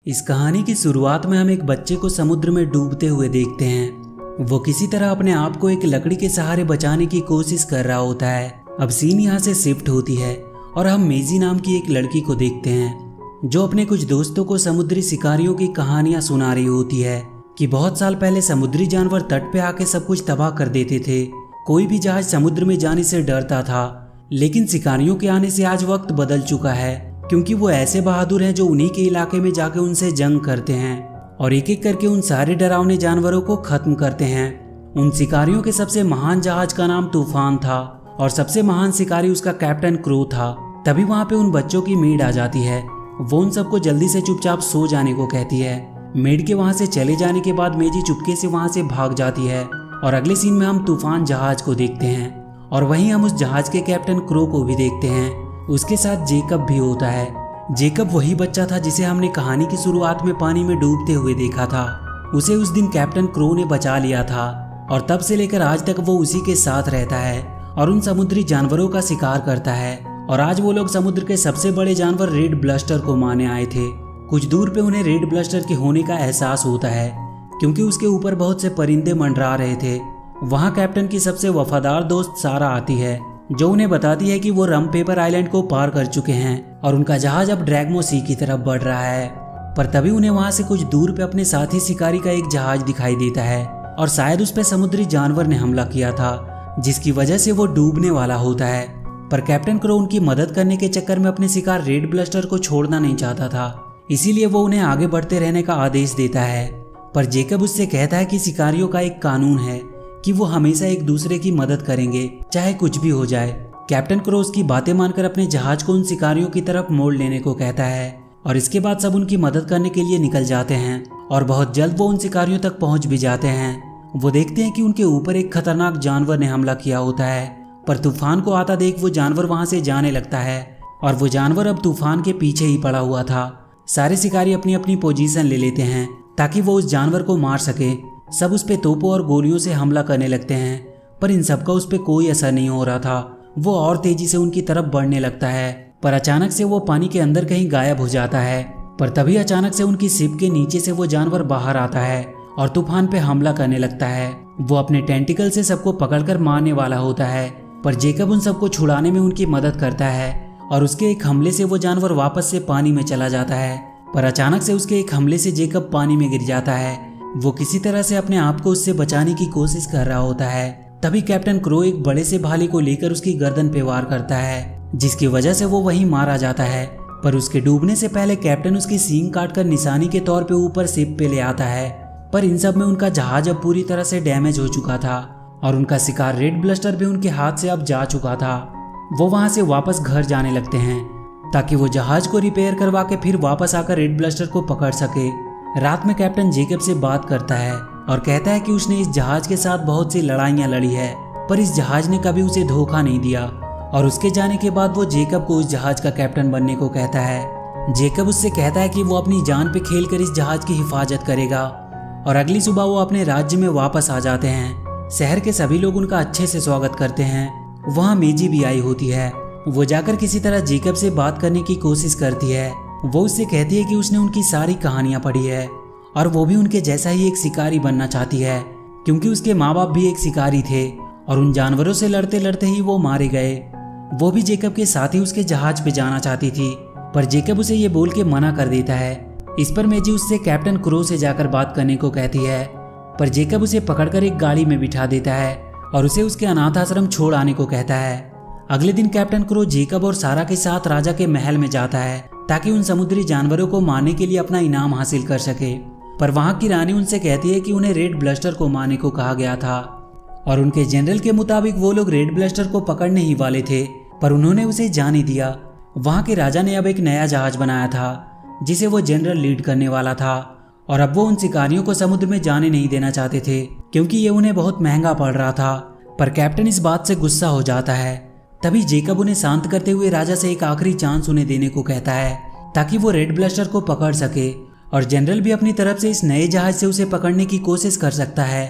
इस कहानी की शुरुआत में हम एक बच्चे को समुद्र में डूबते हुए देखते हैं। वो किसी तरह अपने आप को एक लकड़ी के सहारे बचाने की कोशिश कर रहा होता है। अब सीन यहाँ से शिफ्ट होती है और हम मेजी नाम की एक लड़की को देखते हैं जो अपने कुछ दोस्तों को समुद्री शिकारियों की कहानियां सुना रही होती है कि बहुत साल पहले समुद्री जानवर तट पे आके सब कुछ तबाह कर देते थे। कोई भी जहाज समुद्र में जाने से डरता था, लेकिन शिकारियों के आने से आज वक्त बदल चुका है, क्योंकि वो ऐसे बहादुर हैं जो उन्हीं के इलाके में जाके उनसे जंग करते हैं और एक एक करके उन सारे डरावने जानवरों को खत्म करते हैं। उन शिकारियों के सबसे महान जहाज का नाम तूफान था और सबसे महान शिकारी उसका कैप्टन क्रो था। तभी वहाँ पे उन बच्चों की मेड आ जाती है। वो उन सबको जल्दी से चुपचाप सो जाने को कहती है। मेड के वहाँ से चले जाने के बाद मेजी चुपके से वहाँ से भाग जाती है और अगले सीन में हम तूफान जहाज को देखते हैं और वहीं हम उस जहाज के कैप्टन क्रो को भी देखते हैं। उसके साथ जेकब भी होता है। जेकब वही बच्चा था जिसे हमने कहानी की शुरुआत में पानी में डूबते हुए देखा था। उसे उस दिन कैप्टन क्रो ने बचा लिया था और तब से लेकर आज तक वो उसी के साथ रहता है और उन समुद्री जानवरों का शिकार करता है। और आज वो लोग समुद्र के सबसे बड़े जानवर रेड ब्लस्टर को मारने आए थे। कुछ दूर पे उन्हें रेड ब्लस्टर के होने का एहसास होता है क्योंकि उसके ऊपर बहुत से परिंदे मंडरा रहे थे। वहाँ कैप्टन की सबसे वफादार दोस्त सारा आती है जो उन्हें बताती है कि वो रम पेपर आइलैंड को पार कर चुके हैं और उनका जहाज अब ड्रैगमो सी की तरफ बढ़ रहा है। पर तभी उन्हें वहां से कुछ दूर पे अपने साथी शिकारी का एक जहाज दिखाई देता है और शायद उस पे समुद्री जानवर ने हमला किया था, जिसकी वजह से वो डूबने वाला होता है। पर कैप्टन क्रो उनकी मदद करने के चक्कर में अपने शिकार रेड ब्लस्टर को छोड़ना नहीं चाहता था, इसीलिए वो उन्हें आगे बढ़ते रहने का आदेश देता है। पर जेकब उससे कहता है कि शिकारियों का एक कानून है कि वो हमेशा एक दूसरे की मदद करेंगे चाहे कुछ भी हो जाए। कैप्टन क्रो उसकी बातें मानकर अपने जहाज को उन शिकारियों की तरफ मोड़ लेने को कहता है और इसके बाद सब उनकी मदद करने के लिए निकल जाते हैं और बहुत जल्द वो उन शिकारियों तक पहुंच भी जाते हैं। वो देखते हैं कि उनके ऊपर एक खतरनाक जानवर ने हमला किया होता है, पर तूफान को आता देख वो जानवर वहां से जाने लगता है और वो जानवर अब तूफान के पीछे ही पड़ा हुआ था। सारे शिकारी अपनी अपनी पोजीशन ले लेते हैं ताकि वो उस जानवर को मार सके। सब उस पे तोपों और गोलियों से हमला करने लगते हैं, पर इन सबका उस पे कोई असर नहीं हो रहा था। वो और तेजी से उनकी तरफ बढ़ने लगता है, पर अचानक से वो पानी के अंदर कहीं गायब हो जाता है। पर तभी अचानक से उनकी शिप के नीचे से वो जानवर बाहर आता है और तूफान पे हमला करने लगता है। वो अपने टेंटिकल से सबको पकड़कर मारने वाला होता है, पर जेकब उन सबको छुड़ाने में उनकी मदद करता है और उसके एक हमले से वो जानवर वापस से पानी में चला जाता है। पर अचानक से उसके एक हमले से जेकब पानी में गिर जाता है। वो किसी तरह से अपने आप को उससे बचाने की कोशिश कर रहा होता है। तभी कैप्टन क्रो एक बड़े से भाले को लेकर उसकी गर्दन पे वार करता है, जिसकी वजह से वो वहीं मारा जाता है। पर उसके डूबने से पहले कैप्टन उसकी सींग काटकर निशानी के तौर पे ऊपर शिप पे ले आता है। पर इन सब में उनका जहाज अब पूरी तरह से डैमेज हो चुका था और उनका शिकार रेड ब्लस्टर भी उनके हाथ से अब जा चुका था। वो वहां से वापस घर जाने लगते हैं ताकि वो जहाज को रिपेयर करवा के फिर वापस आकर रेड ब्लस्टर को पकड़ सके। रात में कैप्टन जेकब से बात करता है और कहता है कि उसने इस जहाज के साथ बहुत सी लड़ाइयाँ लड़ी है, पर इस जहाज ने कभी उसे धोखा नहीं दिया। और उसके जाने के बाद वो जेकब को उस जहाज का कैप्टन बनने को कहता है। जेकब उससे कहता है कि वो अपनी जान पे खेलकर इस जहाज की हिफाजत करेगा। और अगली सुबह वो अपने राज्य में वापस आ जाते हैं। शहर के सभी लोग उनका अच्छे से स्वागत करते हैं। वहाँ मेजी भी आई होती है। वो जाकर किसी तरह जेकब से बात करने की कोशिश करती है। वो उससे कहती है कि उसने उनकी सारी कहानियां पढ़ी है और वो भी उनके जैसा ही एक शिकारी बनना चाहती है, क्योंकि उसके माँ बाप भी एक शिकारी थे और उन जानवरों से लड़ते लड़ते ही वो मारे गए। वो भी जेकब के साथ ही उसके जहाज पे जाना चाहती थी, पर जेकब उसे ये बोल के मना कर देता है। इस पर मेजी उससे कैप्टन क्रो से जाकर बात करने को कहती है, पर जेकब उसे पकड़कर एक गाड़ी में बिठा देता है और उसे उसके अनाथ आश्रम छोड़ आने को कहता है। अगले दिन कैप्टन क्रो जेकब और सारा के साथ राजा के महल में जाता है ताकि उन समुद्री जानवरों को मारने के लिए अपना इनाम हासिल कर सके। पर वहां की रानी उनसे कहती है कि उन्हें रेड ब्लस्टर को मारने को कहा गया था और उनके जनरल के मुताबिक वो लोग रेड ब्लस्टर को पकड़ने ही वाले थे, पर उन्होंने उसे जाने दिया। वहां के राजा ने अब एक नया जहाज बनाया था जिसे वो जनरल लीड करने वाला था और अब वो उन शिकारियों को समुद्र में जाने नहीं देना चाहते थे क्योंकि ये उन्हें बहुत महंगा पड़ रहा था। पर कैप्टन इस बात से गुस्सा हो जाता है। तभी जेकब उन्हें शांत करते हुए राजा से एक आखिरी चांस उन्हें देने को कहता है ताकि वो रेड ब्लस्टर को पकड़ सके और जनरल भी अपनी तरफ से इस नए जहाज से उसे पकड़ने की कोशिश कर सकता है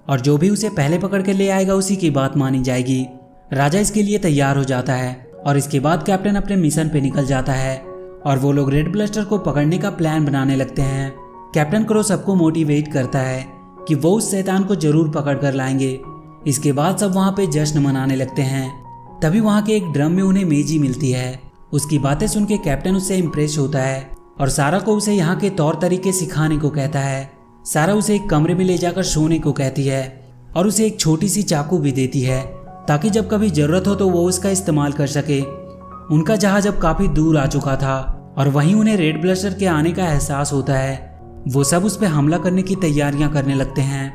और जो भी उसे पहले पकड़ के ले आएगा उसी की बात मानी जाएगी। राजा इसके लिए तैयार हो जाता है और इसके बाद कैप्टन अपने मिशन पे निकल जाता है और वो लोग रेड ब्लस्टर को पकड़ने का प्लान बनाने लगते हैं। कैप्टन क्रो सबको मोटिवेट करता है कि वो उस शैतान को जरूर पकड़ कर लाएंगे। इसके बाद सब वहाँ पे जश्न मनाने लगते हैं। तभी वहाँ के एक ड्रम में उन्हें मेजी मिलती है। उसकी बातें सुन के कैप्टन उससे इम्प्रेस होता है और सारा को उसे यहाँ के तौर तरीके सिखाने को कहता है। सारा उसे एक कमरे में ले जाकर सोने को कहती है और उसे एक छोटी सी चाकू भी देती है ताकि जब कभी जरूरत हो तो वो उसका इस्तेमाल कर सके। उनका जहाज अब काफी दूर आ चुका था और वहीं उन्हें रेड ब्लस्टर के आने का एहसास होता है। वो सब उस पर हमला करने की तैयारियां करने लगते हैं।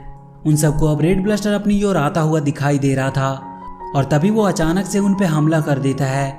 उन सबको अब रेड ब्लस्टर अपनी ओर आता हुआ दिखाई दे रहा था और तभी वो अचानक से उन पे हमला कर देता है।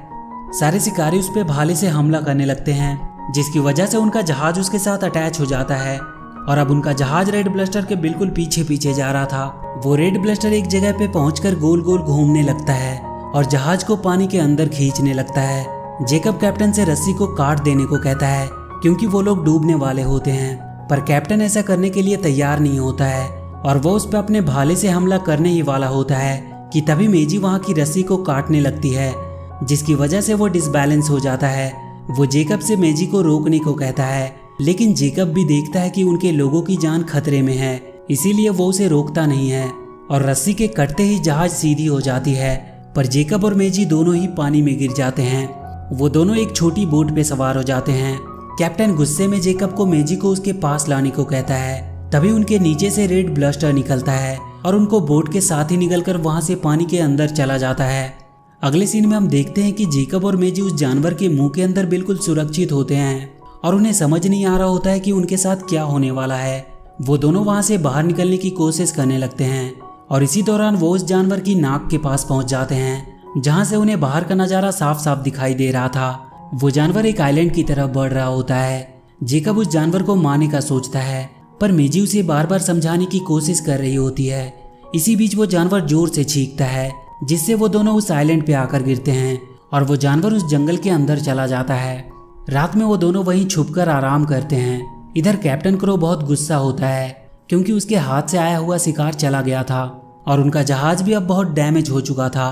सारे शिकारी उस पे भाले से हमला करने लगते हैं, जिसकी वजह से उनका जहाज उसके साथ अटैच हो जाता है और अब उनका जहाज रेड ब्लस्टर के बिल्कुल पीछे पीछे जा रहा था। वो रेड ब्लस्टर एक जगह पे पहुंचकर गोल गोल घूमने लगता है और जहाज को पानी के अंदर खींचने लगता है। जेकब कैप्टन से रस्सी को काट देने को कहता है क्योंकि वो लोग डूबने वाले होते हैं, पर कैप्टन ऐसा करने के लिए तैयार नहीं होता है और वो उस पर अपने भाले से हमला करने ही वाला होता है कि तभी मेजी वहाँ की रस्सी को काटने लगती है, जिसकी वजह से वो डिसबैलेंस हो जाता है। वो जेकब से मेजी को रोकने को कहता है, लेकिन जेकब भी देखता है कि उनके लोगों की जान खतरे में है, इसीलिए वो उसे रोकता नहीं है और रस्सी के कटते ही जहाज सीधी हो जाती है। पर जेकब और मेजी दोनों ही पानी में गिर जाते हैं। वो दोनों एक छोटी बोट पे सवार हो जाते हैं। कैप्टन गुस्से में जेकब को मेजी को उसके पास लाने को कहता है। तभी उनके नीचे से रेड ब्लस्टर निकलता है और उनको बोट के साथ ही निकलकर वहां से पानी के अंदर चला जाता है। अगले सीन में हम देखते हैं कि जेकब और मेजी उस जानवर के मुंह के अंदर बिल्कुल सुरक्षित होते हैं और उन्हें समझ नहीं आ रहा होता है कि उनके साथ क्या होने वाला है। वो दोनों वहां से बाहर निकलने की कोशिश करने लगते हैं और इसी दौरान वो उस जानवर की नाक के पास पहुंच जाते हैं, जहां से उन्हें बाहर का नजारा साफ साफ दिखाई दे रहा था। वो जानवर एक आइलैंड की तरफ बढ़ रहा होता है। जेकब उस जानवर को मारने का सोचता है, पर मेजी उसे बार बार समझाने की कोशिश कर रही होती है। इसी बीच वो जानवर जोर से चीखता है, जिससे वो दोनों उस आइलैंड पे आकर गिरते हैं और वो जानवर उस जंगल के अंदर चला जाता है। रात में वो दोनों वहीं छुपकर आराम करते हैं। इधर कैप्टन क्रो बहुत गुस्सा होता है क्योंकि उसके हाथ से आया हुआ शिकार चला गया था और उनका जहाज भी अब बहुत डैमेज हो चुका था।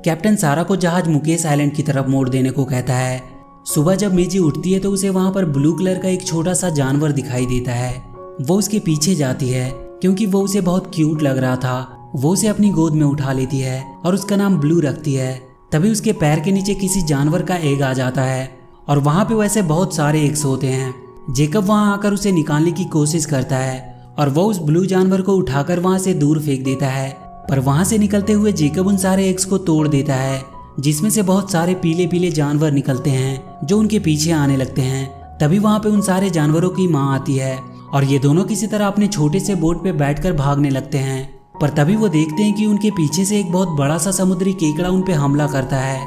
कैप्टन सारा को जहाज मुकेश आइलैंड की तरफ मोड़ देने को कहता है। सुबह जब मेजी उठती है तो उसे वहां पर ब्लू कलर का एक छोटा सा जानवर दिखाई देता है। वो उसके पीछे जाती है क्योंकि वो उसे बहुत क्यूट लग रहा था। वो उसे अपनी गोद में उठा लेती है और उसका नाम ब्लू रखती है। तभी उसके पैर के नीचे किसी जानवर का एग आ जाता है और वहां पे वैसे बहुत सारे एग्स होते हैं। जेकब वहां आकर उसे निकालने की कोशिश करता है और वो उस ब्लू जानवर को उठाकर वहां से दूर फेंक देता है, पर वहां से निकलते हुए जेकब उन सारे एग्स को तोड़ देता है, जिसमें से बहुत सारे पीले पीले जानवर निकलते हैं जो उनके पीछे आने लगते हैं। तभी वहां पे उन सारे जानवरों की माँ आती है और ये दोनों किसी तरह अपने छोटे से बोट पे बैठकर भागने लगते हैं, पर तभी वो देखते हैं कि उनके पीछे से एक बहुत बड़ा सा समुद्री केकड़ा उन पे हमला करता है।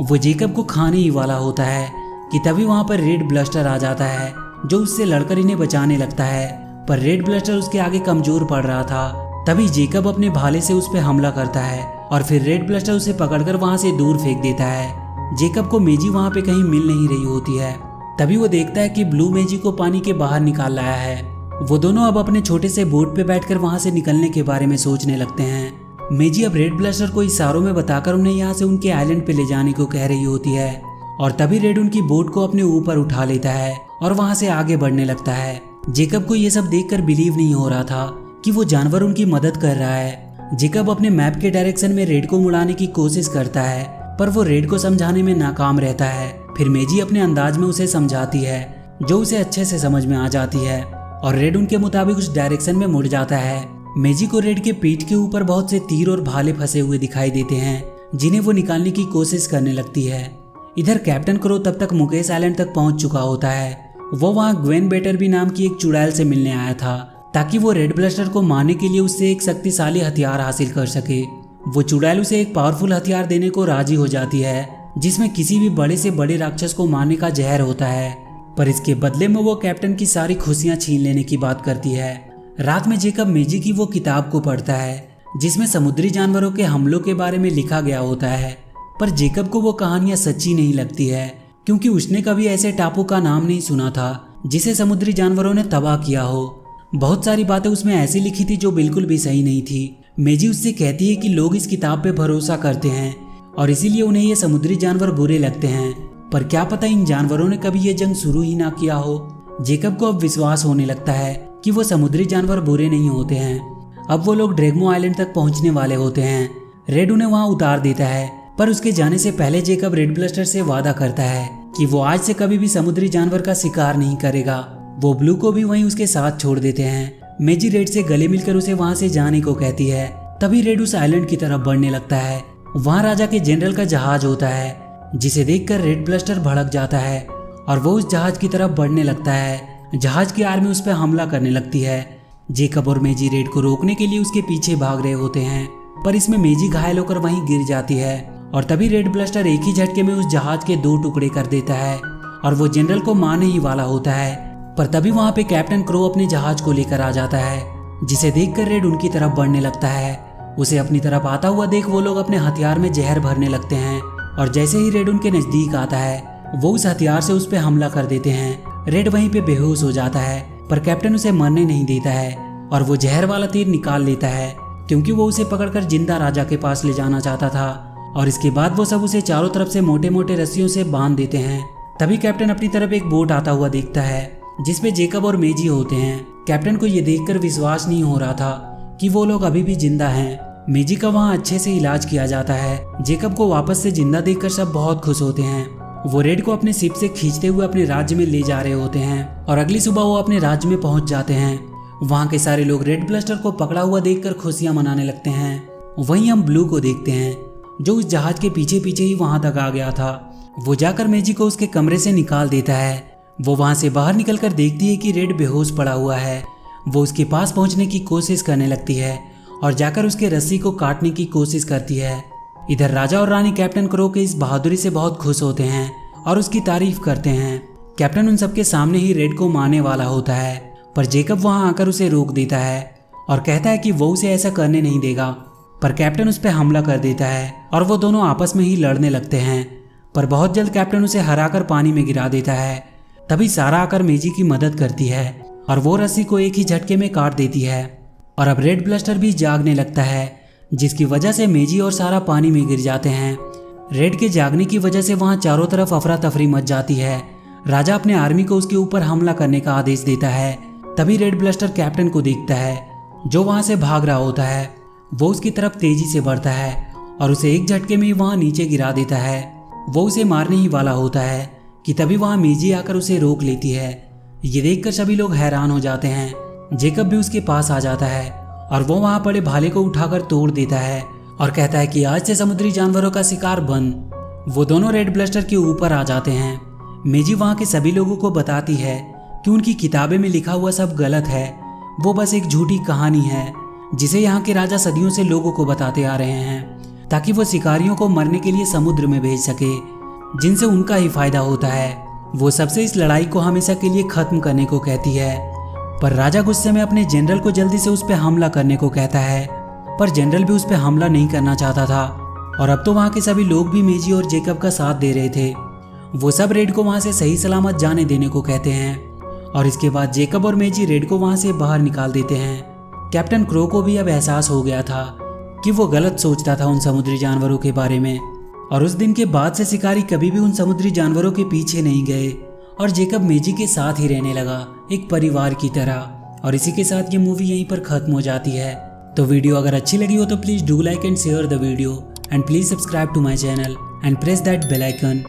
वो जेकब को खाने ही वाला होता है कि तभी वहां पर रेड ब्लस्टर आ जाता है, जो उससे लड़कर इन्हें बचाने लगता है, पर रेड ब्लस्टर उसके आगे कमजोर पड़ रहा था। तभी जेकब अपने भाले से उस पर हमला करता है और फिर रेड ब्लस्टर उसे पकड़कर वहां से दूर फेंक देता है। जेकब को मेजी वहां पे कहीं मिल नहीं रही होती है। तभी वो देखता है कि ब्लू मेजी को पानी के बाहर निकाल लाया है। वो दोनों अब अपने छोटे से बोट पे बैठकर वहां से निकलने के बारे में सोचने लगते हैं। मेजी अब रेड ब्लस्टर को इशारों में बताकर उन्हें यहाँ से उनके आइलैंड पे ले जाने को कह रही होती है और तभी रेड उनकी बोट को अपने ऊपर उठा लेता है और वहां से आगे बढ़ने लगता है। जेकब को ये सब देखकर बिलीव नहीं हो रहा था कि वो जानवर उनकी मदद कर रहा है। जेकब अपने मैप के डायरेक्शन में रेड को मुड़ाने की कोशिश करता है, पर वो रेड को समझाने में नाकाम रहता है। फिर मेजी अपने अंदाज में उसे समझाती है, जो उसे अच्छे से समझ में आ जाती है और रेड उनके मुताबिक उस डायरेक्शन में मुड़ जाता है। मेजी को रेड के पीठ के ऊपर बहुत से तीर और भाले फंसे हुए दिखाई देते हैं, जिन्हें वो निकालने की कोशिश करने लगती है। इधर कैप्टन क्रो तब तक मुकेश आइलैंड तक पहुंच चुका होता है। वो वहां ग्वेन बेटरबी नाम की एक चुड़ैल से मिलने आया था ताकि वो रेड ब्लस्टर को मारने के लिए उससे एक शक्तिशाली हथियार हासिल कर सके। वो चुड़ैल उसे एक पावरफुल हथियार देने को राजी हो जाती है, जिसमें किसी भी बड़े से बड़े राक्षस को मारने का जहर होता है, पर इसके बदले में वो कैप्टन की सारी खुशियां छीन लेने की बात करती है। रात में जेकब मेजी की वो किताब को पढ़ता है, जिसमें समुद्री जानवरों के हमलों के बारे में लिखा गया होता है, पर जेकब को वो कहानियां सच्ची नहीं लगती है, क्योंकि उसने कभी ऐसे टापू का नाम नहीं सुना था जिसे समुद्री जानवरों ने तबाह किया हो। बहुत सारी बातें उसमें ऐसी लिखी थी जो बिल्कुल भी सही नहीं थी। मेजी उससे कहती है कि लोग इस किताब पे भरोसा करते हैं और इसीलिए उन्हें ये समुद्री जानवर बुरे लगते हैं, पर क्या पता इन जानवरों ने कभी ये जंग शुरू ही ना किया हो। जेकब को अब विश्वास होने लगता है कि वो समुद्री जानवर बुरे नहीं होते हैं। अब वो लोग ड्रैगमो आइलैंड तक पहुंचने वाले होते हैं। रेड उन्हें वहां उतार देता है, पर उसके जाने से पहले जेकब रेड ब्लस्टर से वादा करता है कि वो आज से कभी भी समुद्री जानवर का शिकार नहीं करेगा। वो ब्लू को भी वहीं उसके साथ छोड़ देते हैं। मेजी रेड से गले मिलकर उसे वहां से जाने को कहती है। तभी रेड उस आइलैंड की तरफ बढ़ने लगता है। वहां राजा के जनरल का जहाज होता है, जिसे देखकर रेड ब्लस्टर भड़क जाता है और वो उस जहाज की तरफ बढ़ने लगता है। जहाज की आर्मी उस पर हमला करने लगती है। जेकब और मेजी रेड को रोकने के लिए उसके पीछे भाग रहे होते हैं, पर इसमें मेजी घायल होकर वहीं गिर जाती है और तभी रेड ब्लस्टर एक ही झटके में उस जहाज के 2 टुकड़े कर देता है और वो जनरल को मारने ही वाला होता है। पर तभी वहां पे कैप्टन क्रो अपने जहाज को लेकर आ जाता है, जिसे देखकर रेड उनकी तरफ बढ़ने लगता है। उसे अपनी तरफ आता हुआ देख वो लोग अपने हथियार में जहर भरने लगते हैं और जैसे ही रेड उनके नजदीक आता है वो उस हथियार से उस पर हमला कर देते हैं। रेड वहीं पे बेहोश हो जाता है, पर कैप्टन उसे मरने नहीं देता है और वो जहर वाला तीर निकाल लेता है, क्योंकि वो उसे पकड़कर जिंदा राजा के पास ले जाना चाहता था। और इसके बाद वो सब उसे चारों तरफ से मोटे मोटे रस्सियों से बांध देते हैं। तभी कैप्टन अपनी तरफ एक बोट आता हुआ देखता है, जिसपे जेकब और मेजी होते हैं। कैप्टन को ये देखकर विश्वास नहीं हो रहा था कि वो लोग अभी भी जिंदा हैं। मेजी का वहाँ अच्छे से इलाज किया जाता है। जेकब को वापस से जिंदा देखकर सब बहुत खुश होते हैं। वो रेड को अपने शिप से खींचते हुए अपने राज्य में ले जा रहे होते हैं और अगली सुबह वो अपने राज्य में पहुंच जाते हैं। वहाँ के सारे लोग रेड ब्लस्टर को पकड़ा हुआ देखकर खुशियां मनाने लगते हैं। वहीं हम ब्लू को देखते हैं, जो उस जहाज के पीछे पीछे ही वहां तक आ गया था। वो जाकर मेजी को उसके कमरे से निकाल देता है। वो वहां से बाहर निकलकर देखती है कि रेड बेहोश पड़ा हुआ है। वो उसके पास पहुंचने की कोशिश करने लगती है और जाकर उसके रस्सी को काटने की कोशिश करती है। इधर राजा और रानी कैप्टन क्रो के इस बहादुरी से बहुत खुश होते हैं और उसकी तारीफ करते हैं। कैप्टन उन सबके सामने ही रेड को मारने वाला होता है, पर जेकब वहां आकर उसे रोक देता है और कहता है कि वो उसे ऐसा करने नहीं देगा। पर कैप्टन उस पर हमला कर देता है और वो दोनों आपस में ही लड़ने लगते हैं। पर बहुत जल्द कैप्टन उसे हराकर पानी में गिरा देता है। तभी सारा आकर मेजी की मदद करती है और वो रस्सी को एक ही झटके में काट देती है। और अब रेड ब्लस्टर भी जागने लगता है, जिसकी वजह से मेजी और सारा पानी में गिर जाते हैं। रेड के जागने की वजह से वहां चारों तरफ अफरा तफरी मच जाती है। राजा अपने आर्मी को उसके ऊपर हमला करने का आदेश देता है। तभी रेड ब्लस्टर कैप्टन को देखता है, जो वहां से भाग रहा होता है। वो उसकी तरफ तेजी से बढ़ता है और उसे एक झटके में ही वहां नीचे गिरा देता है। वो उसे मारने ही वाला होता है कि तभी वहां मेजी आकर उसे रोक लेती है। ये देखकर सभी लोग हैरान हो जाते हैं। जेकब भी उसके पास आ जाता है और वो वहां पड़े भाले को उठाकर तोड़ देता है और कहता है कि आज से समुद्री जानवरों का शिकार बंद। वो दोनों रेड ब्लस्टर के ऊपर आ जाते हैं। मेजी वहां के सभी लोगों को बताती है कि उनकी किताबें में लिखा हुआ सब गलत है, वो बस एक झूठी कहानी है जिसे यहाँ के राजा सदियों से लोगों को बताते आ रहे हैं, ताकि वो शिकारियों को मरने के लिए समुद्र में भेज सके, जिनसे उनका ही फायदा होता है। वो सबसे इस लड़ाई को हमेशा के लिए खत्म करने को कहती है। पर राजा गुस्से में अपने जनरल को जल्दी से उस पर हमला करने को कहता है, पर जनरल भी उस पर हमला नहीं करना चाहता था। और अब तो वहाँ के सभी लोग भी मेजी और जेकब का साथ दे रहे थे। वो सब रेड को वहाँ से सही सलामत जाने देने को कहते हैं और इसके बाद जेकब और मेजी रेड को वहाँ से बाहर निकाल देते हैं। कैप्टन क्रो को भी अब एहसास हो गया था कि वो गलत सोचता था उन समुद्री जानवरों के बारे में, और उस दिन के बाद से शिकारी कभी भी उन समुद्री जानवरों के पीछे नहीं गए और जेकब मेजी के साथ ही रहने लगा, एक परिवार की तरह। और इसी के साथ ये मूवी यहीं पर खत्म हो जाती है। तो वीडियो अगर अच्छी लगी हो तो please do like and share the video and please subscribe to my channel and press that bell icon.